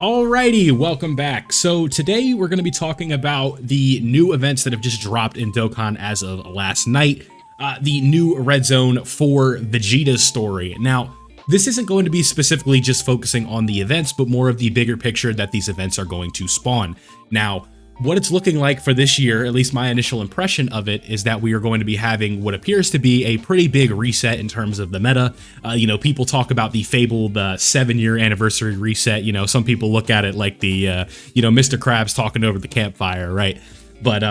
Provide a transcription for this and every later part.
Alrighty, welcome back. So today we're going to be talking about the new events that have just dropped in Dokkan as of last night. The new Red Zone for Vegeta's story. Now, this isn't going to be specifically just focusing on the events, but more of the bigger picture that these events are going to spawn. Now, what it's looking like for this year, at least my initial impression of it, is that we are going to be having what appears to be a pretty big reset in terms of the meta. People talk about the fabled 7-year anniversary reset. Some people look at it like the, Mr. Krabs talking over the campfire, right? But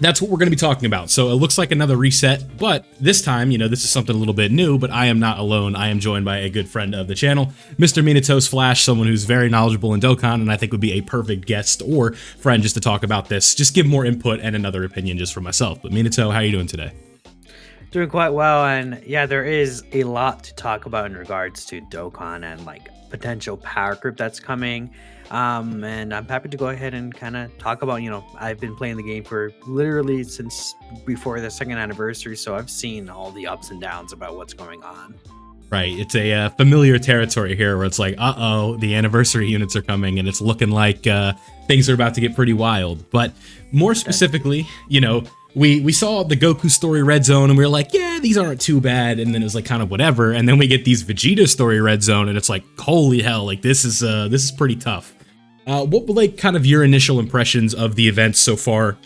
that's what we're going to be talking about. So it looks like another reset, but this time, this is something a little bit new, but I am not alone. I am joined by a good friend of the channel, Mr. Minato's Flash, someone who's very knowledgeable in Dokkan, and I think would be a perfect guest or friend just to talk about this, just give more input and another opinion just for myself. But Minato, how are you doing today? Doing quite well, and yeah, there is a lot to talk about in regards to Dokkan and like potential power group that's coming. And I'm happy to go ahead and kind of talk about, I've been playing the game for literally since before the second anniversary, so I've seen all the ups and downs about what's going on. Right, it's a familiar territory here where it's like, the anniversary units are coming and it's looking like things are about to get pretty wild. But more specifically, we saw the Goku Story Red Zone and we were like, yeah, these aren't too bad. And then it was like kind of whatever. And then we get these Vegeta Story Red Zone and it's like, holy hell, like this is pretty tough. What were like kind of your initial impressions of the events so far?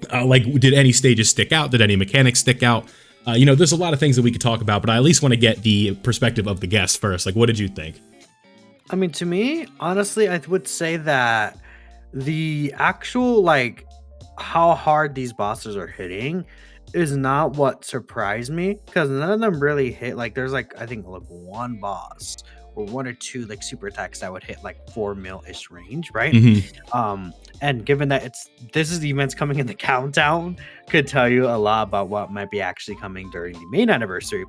Did any stages stick out? Did any mechanics stick out? There's a lot of things that we could talk about, but I at least want to get the perspective of the guests first. Like, what did you think? I mean, to me, honestly, I would say that the actual, how hard these bosses are hitting is not what surprised me, because none of them really hit. Like, there's, I think, one boss or one or two, super attacks that would hit, 4 mil-ish range, right? And given that this is the events coming in the countdown, could tell you a lot about what might be actually coming during the main anniversary.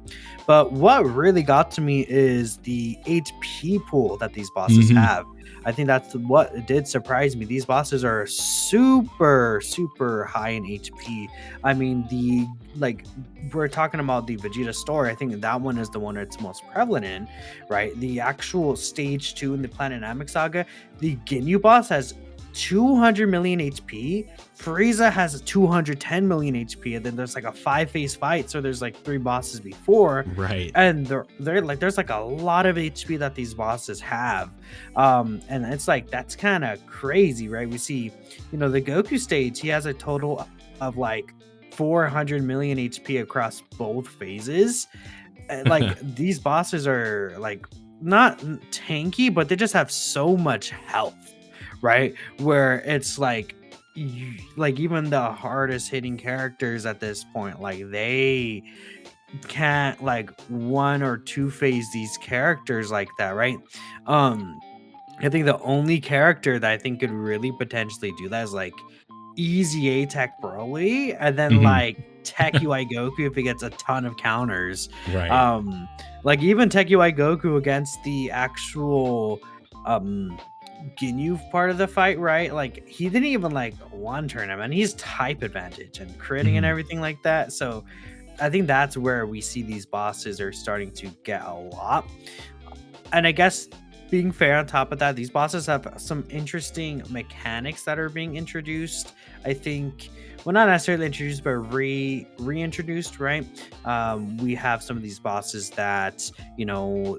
But what really got to me is the HP pool that these bosses have. I think that's what did surprise me. These bosses are super, super high in HP. I mean, we're talking about the Vegeta story. I think that one is the one that's most prevalent in, right? The actual stage 2 in the Planet Namek saga, the Ginyu boss has 200 million HP. Frieza has 210 million HP, and then there's a 5-phase fight, so there's 3 bosses before, right? And they're there's a lot of HP that these bosses have, and it's that's kind of crazy, right? We see, the Goku stage, he has a total of 400 million HP across both phases. These bosses are not tanky, but they just have so much health, right? Where it's even the hardest hitting characters at this point, they can't 1 or 2 phase these characters like that, right? I think the only character that I think could really potentially do that is easy A-Tech Broly, and then Tech UI Goku if he gets a ton of counters, right? Even Tech UI Goku against the actual Ginyu part of the fight, right? He didn't even one turn him, and he's type advantage and critting and everything like that. So I think that's where we see these bosses are starting to get a lot. And I guess being fair on top of that, these bosses have some interesting mechanics that are being introduced. I think, well, not necessarily introduced, but reintroduced, right? We have some of these bosses that,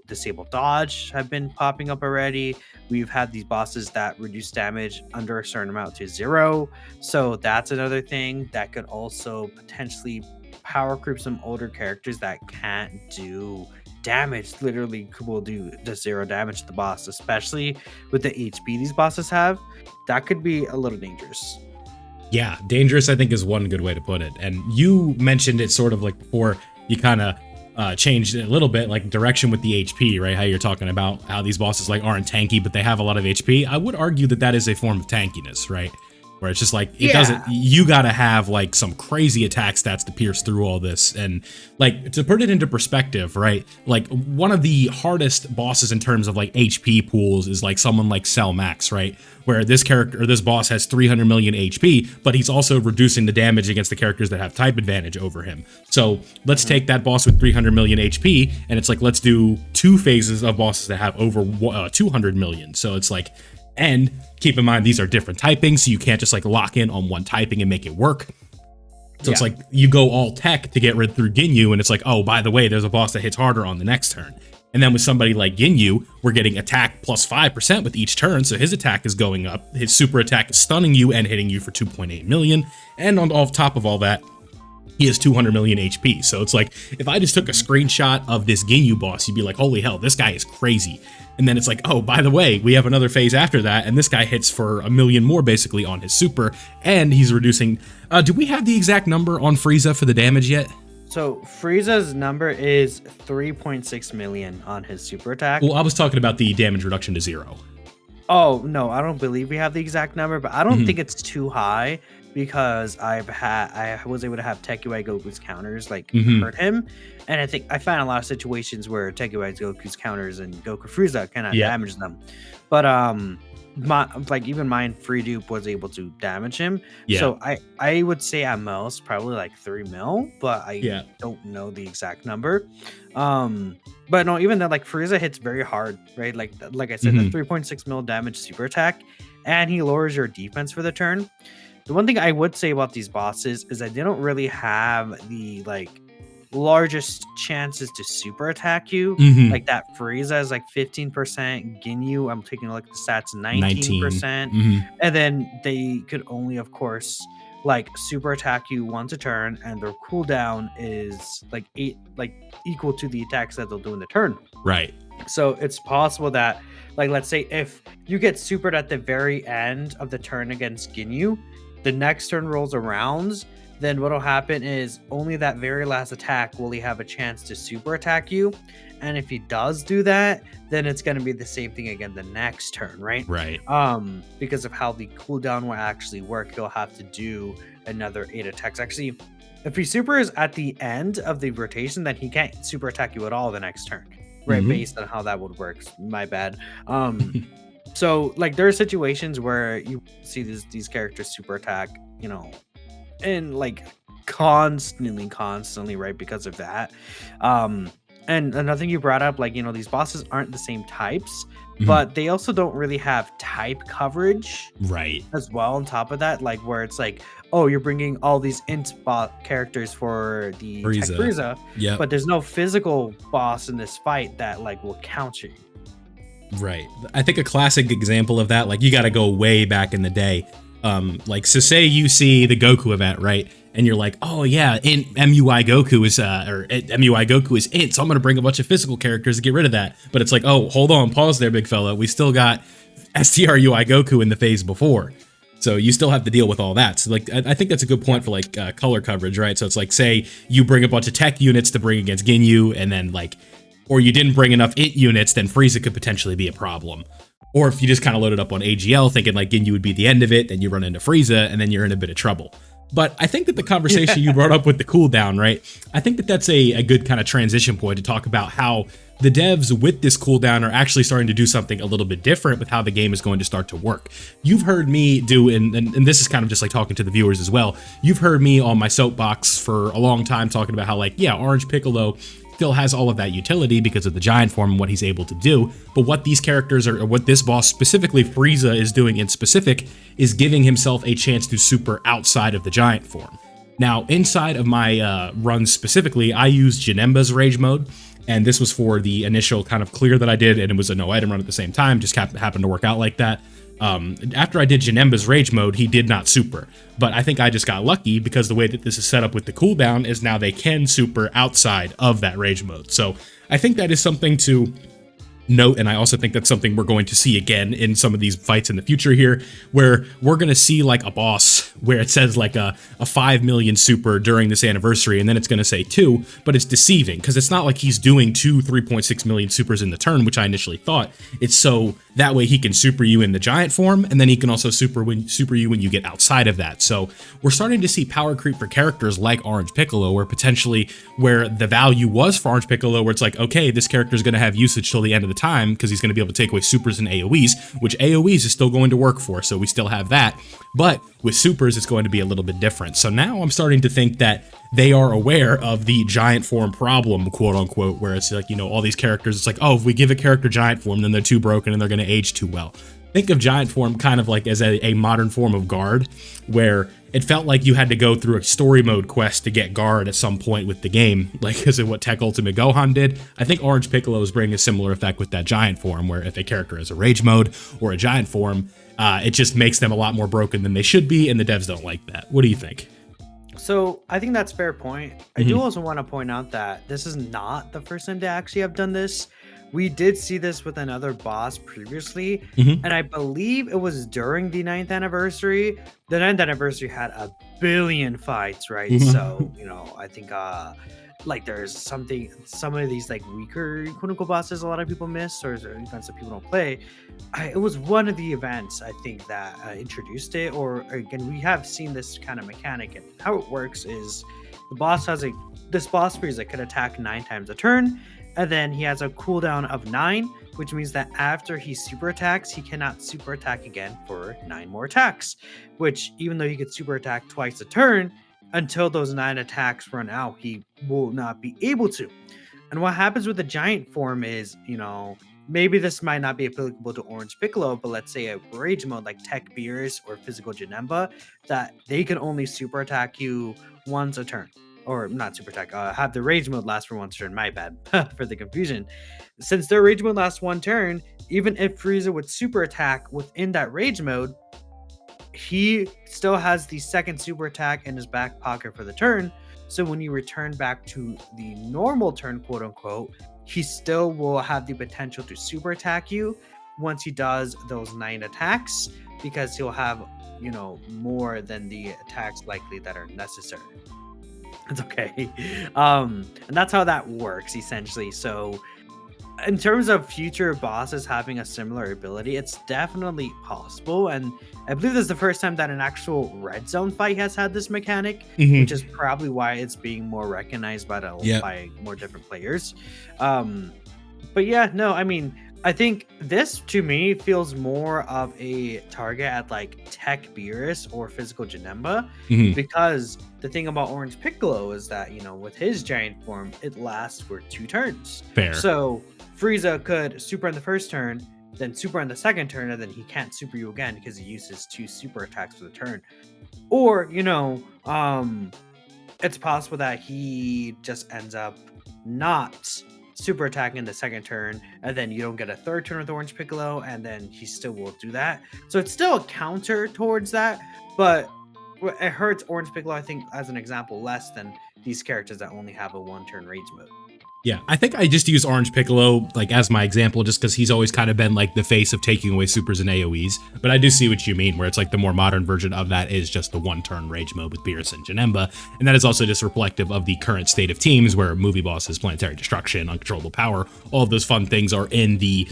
disable dodge have been popping up already. We've had these bosses that reduce damage under a certain amount to 0. So that's another thing that could also potentially power group some older characters that can't do damage. Literally will do just 0 damage to the boss, especially with the HP these bosses have. That could be a little dangerous. Yeah, dangerous, I think, is one good way to put it. And you mentioned it sort of before you kind of changed it a little bit, direction with the HP, right? How you're talking about how these bosses aren't tanky, but they have a lot of HP. I would argue that that is a form of tankiness, right? where it's just like, it Yeah. doesn't, you gotta have like some crazy attack stats to pierce through all this. And like, to put it into perspective, right? Like, one of the hardest bosses in terms of like HP pools is like someone like Cell Max, right? Where this character or this boss has 300 million HP, but he's also reducing the damage against the characters that have type advantage over him. So let's take that boss with 300 million HP, and it's like, let's do 2 phases of bosses that have over 200 million. So it's like, and keep in mind, these are different typings, so you can't just like lock in on one typing and make it work. So it's like, you go all tech to get rid through Ginyu, and it's like, oh, by the way, there's a boss that hits harder on the next turn. And then with somebody like Ginyu, we're getting attack plus 5% with each turn, so his attack is going up. His super attack is stunning you and hitting you for 2.8 million. And on top of all that, he has 200 million HP. So it's like, if I just took a screenshot of this Ginyu boss, you'd be like, holy hell, this guy is crazy. And then it's like, oh, by the way, we have another phase after that, and this guy hits for 1 million more basically on his super, and he's reducing. Do we have the exact number on Frieza for the damage yet? So Frieza's number is 3.6 million on his super attack. Well, I was talking about the damage reduction to 0. Oh, no, I don't believe we have the exact number, but I don't think it's too high, because I was able to have Tekuai Goku's counters like hurt him, and I think I found a lot of situations where Tekuai Goku's counters and Goku Frieza cannot damage them, but even mine free dupe was able to damage him. So I would say at most probably like 3 mil, but I don't know the exact number. But no, even then, like, Frieza hits very hard, right? Like I said, the 3.6 mil damage super attack, and he lowers your defense for the turn. The one thing I would say about these bosses is that they don't really have the like largest chances to super attack you. Like that Frieza is like 15%, Ginyu, I'm taking a look at the stats, 19%. And then they could only, of course, like super attack you once a turn, and their cooldown is like equal to the attacks that they'll do in the turn. Right. So it's possible that, like, let's say if you get supered at the very end of the turn against Ginyu, the next turn rolls around, then what'll happen is only that very last attack will he have a chance to super attack you. And if he does do that, then it's going to be the same thing again the next turn, right? Right. Because of how the cooldown will actually work, he'll have to do another 8 attacks. Actually, if he supers at the end of the rotation, then he can't super attack you at all the next turn, right? Based on how that would work. My bad. So like there are situations where you see these characters super attack, you know, and like constantly, right? Because of that. And another thing you brought up, like, you know, these bosses aren't the same types, but they also don't really have type coverage, right? As well. On top of that, like where it's like, oh, you're bringing all these int bot characters for the Frieza, but there's no physical boss in this fight that like will counter you. Right. I think a classic example of that, like, you got to go way back in the day. Like, so say you see the Goku event, right? And you're like, oh yeah, MUI Goku is MUI Goku is int, so I'm gonna bring a bunch of physical characters to get rid of that. But it's like, oh, hold on, pause there, big fella. We still got STRUI Goku in the phase before. So you still have to deal with all that. So like, I think that's a good point for like color coverage, right? So it's like, say you bring a bunch of tech units to bring against Ginyu, and then like, or you didn't bring enough int units, then Frieza could potentially be a problem. Or if you just kind of load it up on AGL thinking like Ginyu would be the end of it, then you run into Frieza, and then you're in a bit of trouble. But I think that the conversation you brought up with the cooldown, right? I think that that's a good kind of transition point to talk about how the devs with this cooldown are actually starting to do something a little bit different with how the game is going to start to work. You've heard me do, and this is kind of just like talking to the viewers as well, you've heard me on my soapbox for a long time talking about how like, yeah, Orange Piccolo still has all of that utility because of the giant form and what he's able to do, but what these characters are, or what this boss, specifically Frieza, is doing in specific is giving himself a chance to super outside of the giant form. Now, inside of my runs specifically, I used Janemba's Rage Mode, and this was for the initial kind of clear that I did, and it was a no item run at the same time, just happened to work out like that. After I did Janemba's Rage Mode, he did not super, but I think I just got lucky because the way that this is set up with the cooldown is now they can super outside of that Rage Mode. So I think that is something to note, and I also think that's something we're going to see again in some of these fights in the future here, where we're going to see like a boss where it says like a 5 million super during this anniversary, and then it's going to say 2, but it's deceiving because it's not like he's doing 3.6 million supers in the turn, which I initially thought. It's so that way he can super you in the giant form, and then he can also super you when you get outside of that. So we're starting to see power creep for characters like Orange Piccolo, where potentially where the value was for Orange Piccolo, where it's like, okay, this character is going to have usage till the end of the time because he's going to be able to take away supers and AoEs, which AoEs is still going to work for, so we still have that. But with supers, it's going to be a little bit different. So now I'm starting to think that they are aware of the giant form problem, quote unquote, where it's like, you know, all these characters, it's like, oh, if we give a character giant form, then they're too broken and they're going to age too well. Think of giant form kind of like as a modern form of guard, where it felt like you had to go through a story mode quest to get guard at some point with the game, like because of what Tech Ultimate Gohan did. I think Orange Piccolo is bringing a similar effect with that giant form, where if a character is a rage mode or a giant form, it just makes them a lot more broken than they should be, and the devs don't like that. What do you think? So I think that's a fair point. I do also want to point out that this is not the first time they actually have done this. We did see this with another boss previously, and I believe it was during the 9th anniversary. The 9th anniversary had a billion fights, right? So, you know, I think like there's some of these like weaker quote unquote bosses a lot of people miss, or events that people don't play. It was one of the events I think that introduced it, or again, we have seen this kind of mechanic, and how it works is the boss has this boss Frieza could attack 9 times a turn, and then he has a cooldown of 9, which means that after he super attacks, he cannot super attack again for 9 more attacks, which even though he could super attack twice a turn, until those 9 attacks run out, he will not be able to. And what happens with the giant form is, you know, maybe this might not be applicable to Orange Piccolo, but let's say a rage mode like Tech Beerus or Physical Janemba, that they can only super attack you once a turn. Or not super attack, have the rage mode last for one turn, my bad for the confusion. Since their rage mode lasts 1 turn, even if Frieza would super attack within that rage mode, he still has the second super attack in his back pocket for the turn. So when you return back to the normal turn, quote unquote, he still will have the potential to super attack you once he does those 9 attacks, because he'll have, you know, more than the attacks likely that are necessary. It's okay. And that's how that works essentially. So in terms of future bosses having a similar ability, it's definitely possible, and I believe this is the first time that an actual Red Zone fight has had this mechanic, which is probably why it's being more recognized by more different players. But yeah, no, I mean, I think this to me feels more of a target at like Tech Beerus or Physical Janemba, because the thing about Orange Piccolo is that, you know, with his giant form, it lasts for 2 turns. Fair. So Frieza could super on the first turn, then super on the second turn, and then he can't super you again because he uses 2 super attacks for the turn. Or, you know, it's possible that he just ends up not super attacking the second turn, and then you don't get a third turn with Orange Piccolo, and then he still will do that. So it's still a counter towards that, but it hurts Orange Piccolo, I think, as an example, less than these characters that only have a 1-turn rage mode. Yeah, I think I just use Orange Piccolo like as my example just because he's always kind of been like the face of taking away supers and AoEs. But I do see what you mean, where it's like the more modern version of that is just the 1-turn rage mode with Beerus and Janemba. And that is also just reflective of the current state of teams, where movie bosses, planetary destruction, uncontrollable power, all of those fun things are in the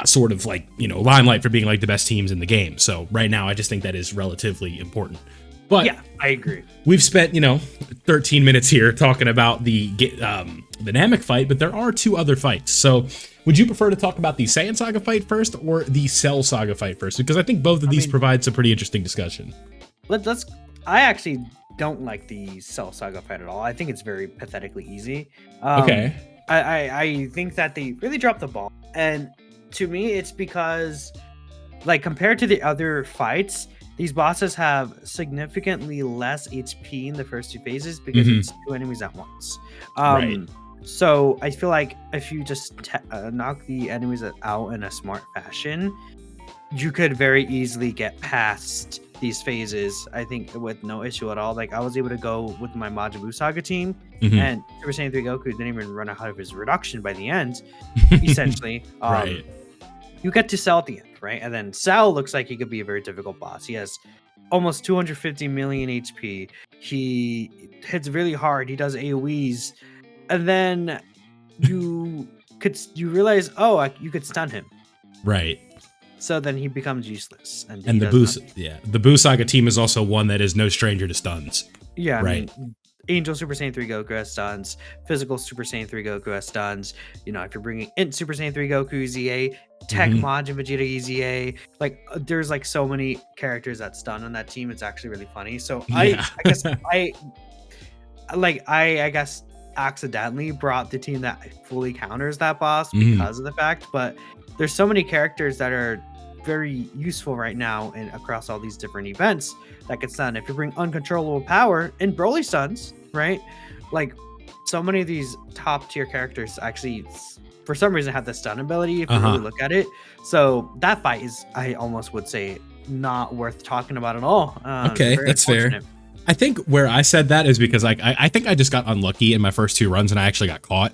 sort of like, you know, limelight for being like the best teams in the game. So right now, I just think that is relatively important. But yeah, I agree. We've spent, you know, 13 minutes here talking about the Namek fight, but there are 2 other fights. So would you prefer to talk about the Saiyan Saga fight first or the Cell Saga fight first? Because I think both of these provide some pretty interesting discussion. I actually don't like the Cell Saga fight at all. I think it's very pathetically easy. Okay. I think that they really dropped the ball. And to me, it's because, like, compared to the other fights, these bosses have significantly less HP in the first 2 phases because it's 2 enemies at once. Right. So I feel like if you just knock the enemies out in a smart fashion, you could very easily get past these phases, I think, with no issue at all. Like I was able to go with my Majin Buu Saga team, Mhm. and Super Saiyan 3 Goku didn't even run out of his reduction by the end. Essentially, Right. you get to Cell at the end, right? And then Cell looks like he could be a very difficult boss. He has almost 250 million HP. He hits really hard. He does AoEs, and then you realize, oh, you could stun him. Right. So then he becomes useless, and he And the does Boost, nothing. yeah, the Boo Saga team is also one that is no stranger to stuns. Yeah, I Right. mean, Angel Super Saiyan 3 Goku has stuns. Physical Super Saiyan 3 Goku has stuns. You know, if you're bringing Int Super Saiyan 3 Goku ZA, Tech Mhm. Majin Vegeta EZA, like there's like so many characters that stun on that team. It's actually really funny. So Yeah. I guess I guess accidentally brought the team that fully counters that boss Mhm. because of the fact, but there's so many characters that are very useful right now and across all these different events that can stun. If you bring uncontrollable power and Broly stuns, right? Like so many of these top tier characters actually for some reason have the stun ability if you really Uh-huh. look at it. So that fight is, I almost would say, not worth talking about at all. Okay, Very that's fair. unfortunate. I think where I said that is because like I think I just got unlucky in my first two runs and I actually got caught.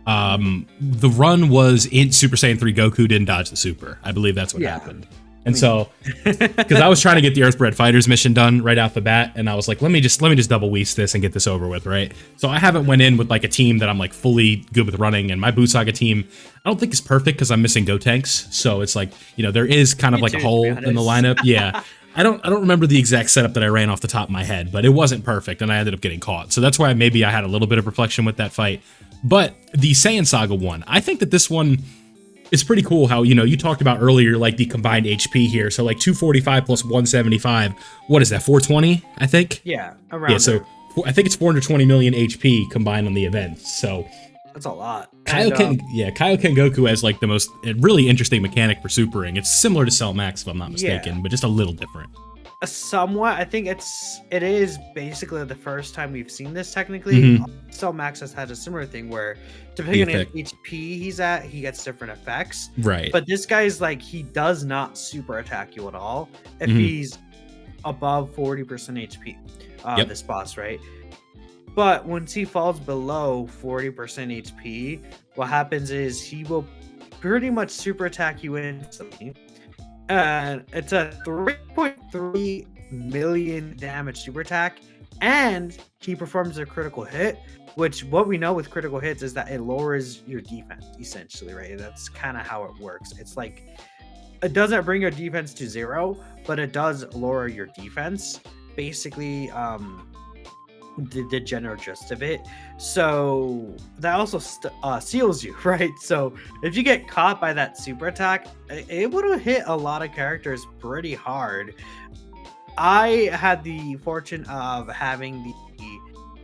The run was in Super Saiyan 3 Goku didn't dodge the super. I believe that's what Yeah. happened. And so because I was trying to get the Earthbred Fighters mission done right off the bat, and I was like, let me just double weast this and get this over with, right? So I haven't went in with like a team that I'm like fully good with running, and my Boo Saga team I don't think is perfect because I'm missing Gotenks. So it's like, you know, there is kind of Me like too, a to be hole in the honest. lineup. Yeah. I don't remember the exact setup that I ran off the top of my head, but it wasn't perfect, and I ended up getting caught. So that's why maybe I had a little bit of reflection with that fight. But the Saiyan Saga one, I think that this one is pretty cool. How, you know, you talked about earlier like the combined HP here. So like 245 plus 175. What is that? 420? I think. Yeah, around Yeah. So there. I think it's 420 million HP combined on the event. So That's a lot. And, Kaioken Goku has like the most really interesting mechanic for supering. It's similar to Cell Max if I'm not Yeah. mistaken, but just a little different. somewhat. I think it is basically the first time we've seen this technically. Cell Max has had a similar thing where depending on effect. HP he's at, he gets different effects. Right. But this guy's like, he does not super attack you at all if Mhm. he's above 40% HP. Yep. This boss, right? But once he falls below 40% HP, what happens is he will pretty much super attack you instantly. And it's a 3.3 million damage super attack, and he performs a critical hit, which what we know with critical hits is that it lowers your defense, essentially, right? That's kind of how it works. It's like, it doesn't bring your defense to 0, but it does lower your defense. Basically, the general gist of it. So that also seals you, right? So if you get caught by that super attack, it would have hit a lot of characters pretty hard. I had the fortune of having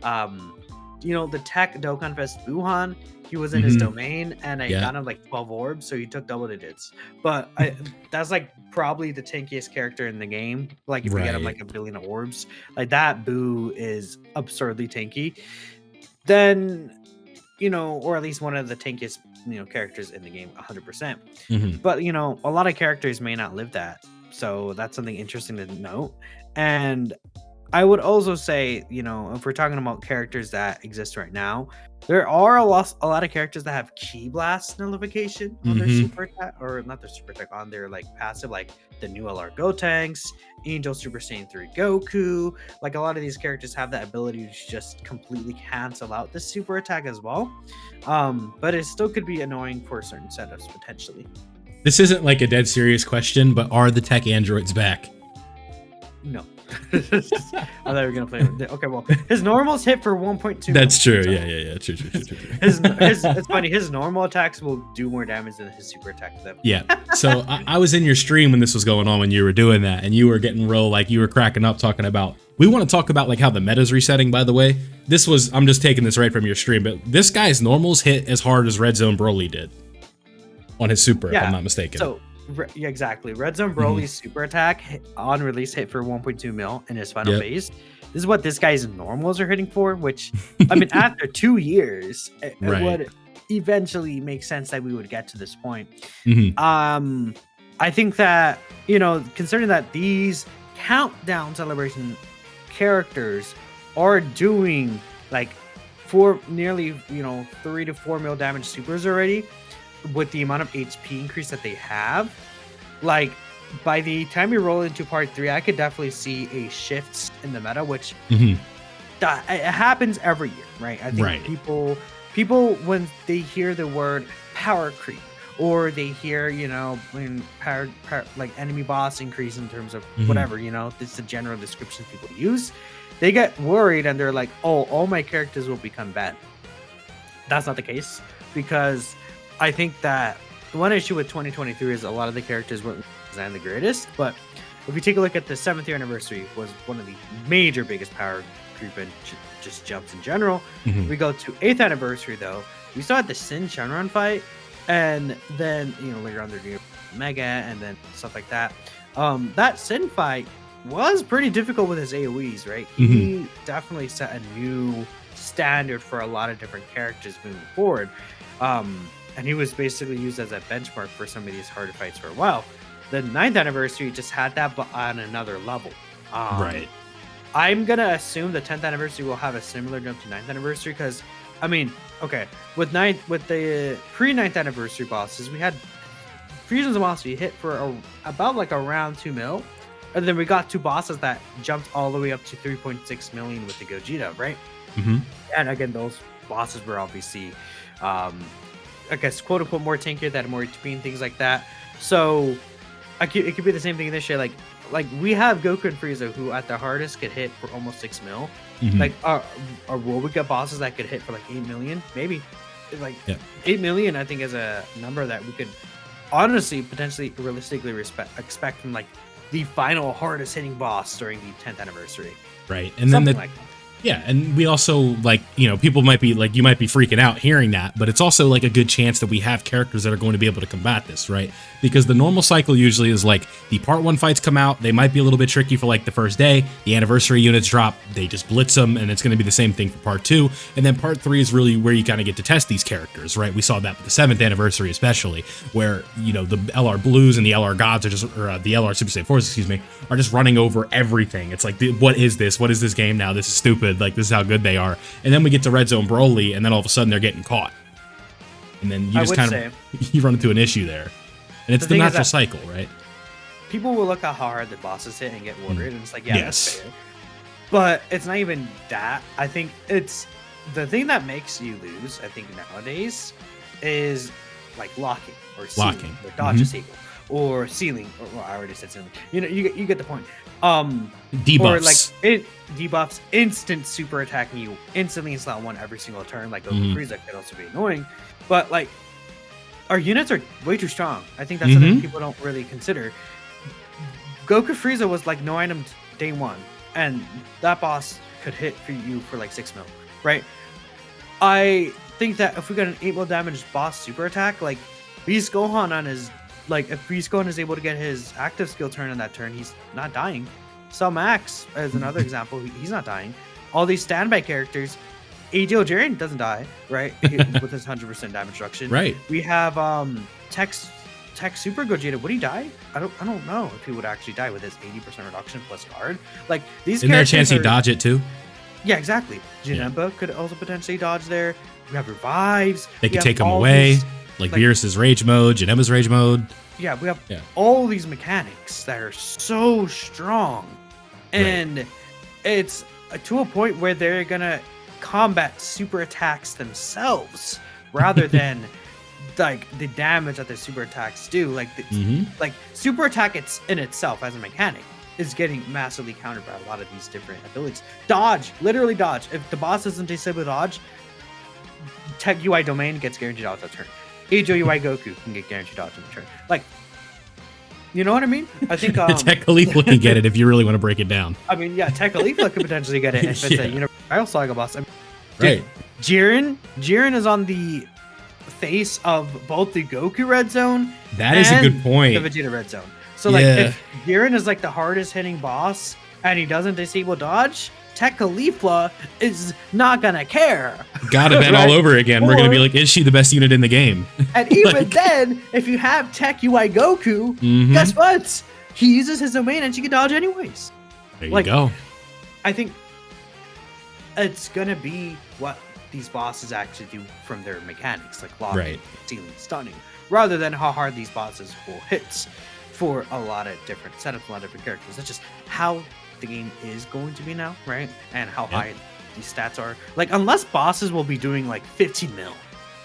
the tech Dokkan Fest Buhan. He was in his domain, and I got him like 12 orbs, so he took double digits. But that's like probably the tankiest character in the game. Like if you get him like 1 billion orbs, like that Boo is absurdly tanky. Then, or at least one of the tankiest characters in the game, 100%. But a lot of characters may not live that, so that's something interesting to note. And I would also say, if we're talking about characters that exist right now, there are a lot of characters that have Ki Blast nullification on their super attack, or not their super attack, on their like passive, like the new LR Gotenks, Angel Super Saiyan 3 Goku. Like a lot of these characters have that ability to just completely cancel out the super attack as well. But it still could be annoying for certain setups potentially. This isn't like a dead serious question, but are the tech androids back? No. I thought we were gonna play with it. Okay, well, his normals hit for 1.2. That's true. So. Yeah. True. It's funny. His normal attacks will do more damage than his super attack to them. Yeah. So I was in your stream when this was going on, when you were doing that, and you were getting real, like you were cracking up talking about. We want to talk about like how the meta's resetting. By the way, I'm just taking this right from your stream, but this guy's normals hit as hard as Red Zone Broly did on his super, if I'm not mistaken. So. Yeah, exactly. Red Zone Broly's super attack on release hit for 1.2 mil in his final phase. This is what this guy's normals are hitting for, which, I mean, after 2 years, it would eventually make sense that we would get to this point. I think that, considering that these countdown celebration characters are doing like nearly 3 to 4 mil damage supers already with the amount of HP increase that they have. Like by the time you roll into part 3, I could definitely see a shift in the meta, which it happens every year, right? I think people when they hear the word power creep, or they hear, when power like enemy boss increase in terms of whatever, this is the general description people use, they get worried and they're like, oh, all my characters will become bad. That's not the case, because I think that the one issue with 2023 is a lot of the characters weren't designed the greatest. But if you take a look at the 7th year anniversary, was one of the biggest power creep and just jumps in general. We go to 8th anniversary though, we still had the Sin Shenron fight, and then later on they're doing Mega and then stuff like that. That Sin fight was pretty difficult with his AoEs, right? He definitely set a new standard for a lot of different characters moving forward. And he was basically used as a benchmark for some of these harder fights for a while. The 9th anniversary just had that, but on another level. Right. I'm going to assume the 10th anniversary will have a similar jump to 9th anniversary, because, I mean, okay, with the pre-9th anniversary bosses, we had Fusions of Velocity hit for about like around 2 mil. And then we got 2 bosses that jumped all the way up to 3.6 million with the Vegeta, right? And again, those bosses were obviously, I guess, quote unquote, more tankier, that had more HP and things like that. So it could be the same thing this year. Like we have Goku and Frieza, who at the hardest could hit for almost 6 mil. Like, will we get bosses that could hit for like 8 million? Maybe. Like 8 million, I think, is a number that we could honestly, potentially, realistically expect from like the final hardest hitting boss during the 10th anniversary. Right. And then yeah, and we also, like, people might be like, you might be freaking out hearing that, but it's also like a good chance that we have characters that are going to be able to combat this, right? Because the normal cycle usually is like the part 1 fights come out, they might be a little bit tricky for like the first day, the anniversary units drop, they just blitz them, and it's going to be the same thing for part 2, and then part 3 is really where you kind of get to test these characters, right? We saw that with the 7th anniversary especially, where, the LR Blues and the LR Gods are just, or the LR Super Saiyan 4s, excuse me, are just running over everything. It's like, what is this? What is this game now? This is stupid. Like, this is how good they are. And then we get to Red Zone Broly, and then all of a sudden they're getting caught. And then you just kind of you run into an issue there. And it's the natural cycle, right? People will look at how hard the bosses hit and get worried, and it's like, that's fair. But it's not even that. I think it's the thing that makes you lose, I think, nowadays, is like locking or sealing, or dodge a sequel, or sealing, or well, I already said sealing. You get the point. Debuffs. Or like debuffs, instant super attacking you instantly in slot 1 every single turn, like Goku Frieza could also be annoying. But like, our units are way too strong. I think that's something people don't really consider. Goku Frieza was like no item day 1, and that boss could hit for you for like 6 mil, right? I think that if we got an 8 mil damage boss super attack, like Beast Gohan on his, like if Beast Gohan is able to get his active skill turn on that turn, he's not dying. Cell Max is another example. He's not dying. All these standby characters, ADO Jiren doesn't die, right? With his 100% damage reduction. Right. We have Tech Super Gogeta. Would he die? I don't know if he would actually die with his 80% reduction plus guard. Like these. Isn't there a chance he'd dodge it too? Yeah, exactly. Janemba could also potentially dodge there. We have revives. They could take him away. Like Beerus's rage mode, Janemba's rage mode. Yeah, we have all these mechanics that are so strong. And it's to a point where they're going to combat super attacks themselves rather than like the damage that the super attacks do. Like, like super attack in itself as a mechanic is getting massively countered by a lot of these different abilities. Dodge, literally dodge. If the boss doesn't disable dodge, Tech UI Domain gets guaranteed dodge on turn. Age UI Goku can get guaranteed dodge on the turn. Like, you know what I mean? I think Tech Khalifa can get it if you really want to break it down. I mean, yeah, Tech Khalifa could potentially get it if it's a Universal Saga boss. I mean, Jiren is on the face of both the Goku Red Zone. That is a good point. The Vegeta Red Zone. So like, if Jiren is like the hardest hitting boss and he doesn't disable dodge, Tech Khalifa is not gonna care. God event all over again. We're gonna be like, is she the best unit in the game? And even then, if you have Tech UI Goku, guess what? he uses his domain and she can dodge anyways. There you go. I think it's gonna be what these bosses actually do from their mechanics, like locking, stealing, stunning, rather than how hard these bosses will hit for a lot of different setups, a lot of different characters. That's just how the game is going to be now, right? And how high these stats are. Like, unless bosses will be doing like 15 mil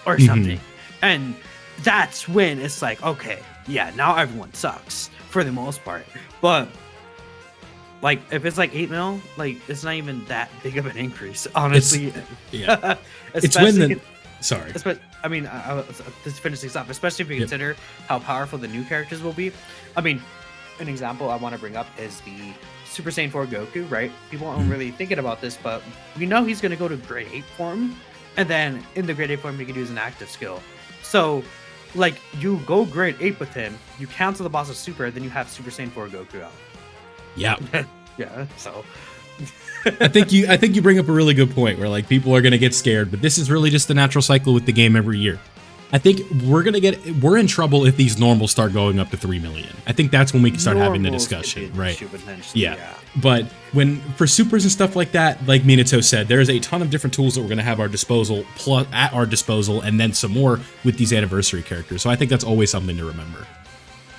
or something, and that's when it's like, okay, yeah, now everyone sucks for the most part. But like, if it's like 8 mil, like, it's not even that big of an increase, honestly. It's when the sorry. I mean, just finish this up, especially if you consider how powerful the new characters will be. I mean, an example I want to bring up is the Super Saiyan 4 Goku, right? People aren't really thinking about this, but we know he's going to go to grade 8 form, and then in the grade 8 form, he can use an active skill. So, like, you go grade 8 with him, you cancel the boss of Super, then you have Super Saiyan 4 Goku out. Yeah. Yeah, so... I think you bring up a really good point where like people are going to get scared, but this is really just the natural cycle with the game every year. I think we're in trouble if these normals start going up to 3 million. I think that's when we can start having the discussion, right? Yeah. But when for supers and stuff like that, like Minato said, there's a ton of different tools that we're going to have at our disposal, and then some more with these anniversary characters. So I think that's always something to remember.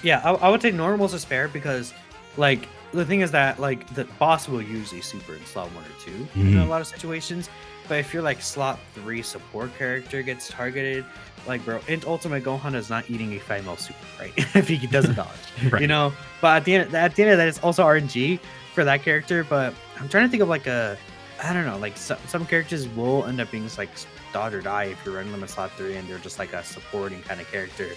Yeah, I would say normals is fair because, like, the thing is that, like, the boss will usually super in slot 1 or 2 in a lot of situations. But if you're like slot 3 support character gets targeted, like, bro, in Ultimate Gohan is not eating a 5 super, right? If he doesn't dodge, you know. But at the end of that, it's also RNG for that character. But I'm trying to think of like I don't know, like some characters will end up being like dodge or die if you're running them in slot 3 and they're just like a supporting kind of character.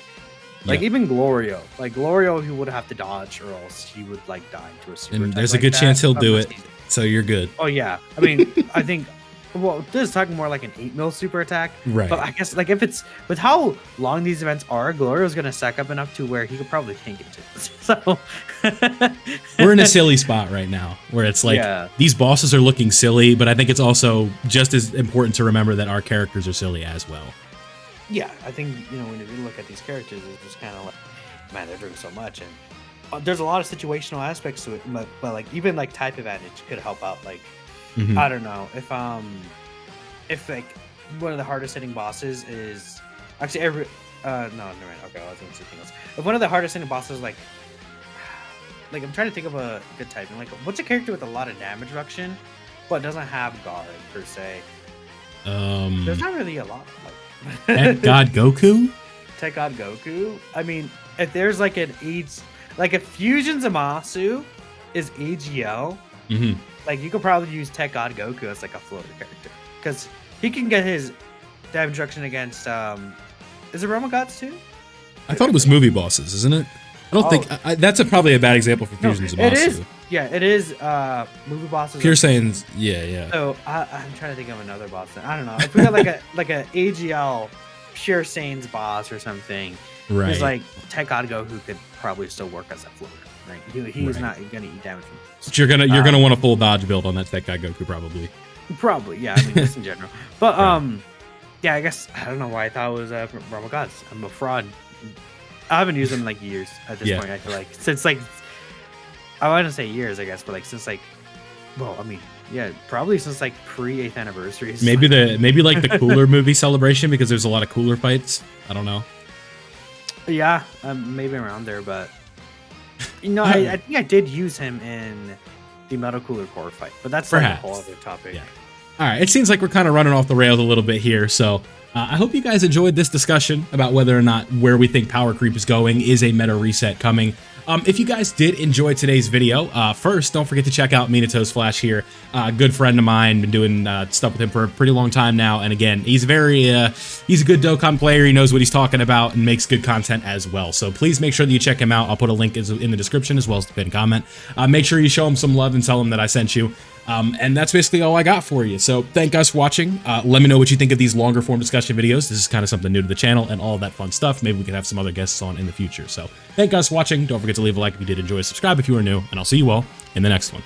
Like even Glorio, he would have to dodge or else he would like die to a super. And there's a good chance he'll do it, so you're good. Oh yeah, I mean, I think, well, this is talking more like an 8 mil super attack, right? But I guess like if it's with how long these events are, Glorio's gonna stack up enough to where he could probably tank it too. So we're in a silly spot right now where it's like these bosses are looking silly, but I think it's also just as important to remember that our characters are silly as well. Yeah, I think, you know, when you look at these characters, it's just kind of like, man, they're doing so much, and there's a lot of situational aspects to it, but like even like type advantage could help out. Like, I don't know if like one of the hardest hitting bosses is actually no, never mind. Okay, I was going to say something else. If one of the hardest hitting bosses, like I'm trying to think of a good typing. Like, what's a character with a lot of damage reduction, but doesn't have guard per se? There's not really a lot. Tech God Goku? Tech God Goku? I mean, if there's like an if Fusion Zamasu is AGL, like you could probably use Tech God Goku as like a floater character. Because he can get his damage reduction against, is it Roma Gods too? I thought it was movie bosses, isn't it? I don't think, that's probably a bad example for Fusion Zamasu. It is. Yeah, it is movie bosses. Pure Saiyans, yeah. So I'm trying to think of another boss. I don't know. If we got like a AGL Pure Saiyans boss or something, right? It's like Tech God Goku who could probably still work as a floater. Right? He's not gonna eat damage from this. But you're gonna want a full dodge build on that Tech God Goku probably. Probably, yeah. I mean, just in general. But yeah. I guess I don't know why I thought it was Rama Gods. I'm a fraud. I haven't used them in like years at this point. I feel like since like. I want to say years, I guess, but like since like, well, I mean, yeah, probably since like pre-8th anniversary. Maybe like the Cooler movie celebration because there's a lot of Cooler fights. I don't know. Yeah, maybe around there, but you know, I think I did use him in the Metal Cooler Core fight, but that's like a whole other topic. Yeah. All right, it seems like we're kind of running off the rails a little bit here, so I hope you guys enjoyed this discussion about whether or not where we think power creep is going. Is a meta reset coming? If you guys did enjoy today's video, first, don't forget to check out Minato's Flash here. Good friend of mine, been doing stuff with him for a pretty long time now. And again, he's a good Dokkan player. He knows what he's talking about and makes good content as well. So please make sure that you check him out. I'll put a link in the description as well as the pinned comment. Make sure you show him some love and tell him that I sent you. And that's basically all I got for you. So thank us for watching. Let me know what you think of these longer form discussion videos. This is kind of something new to the channel and all that fun stuff. Maybe we could have some other guests on in the future. So thank us for watching. Don't forget to leave a like if you did enjoy. Subscribe if you are new, and I'll see you all in the next one.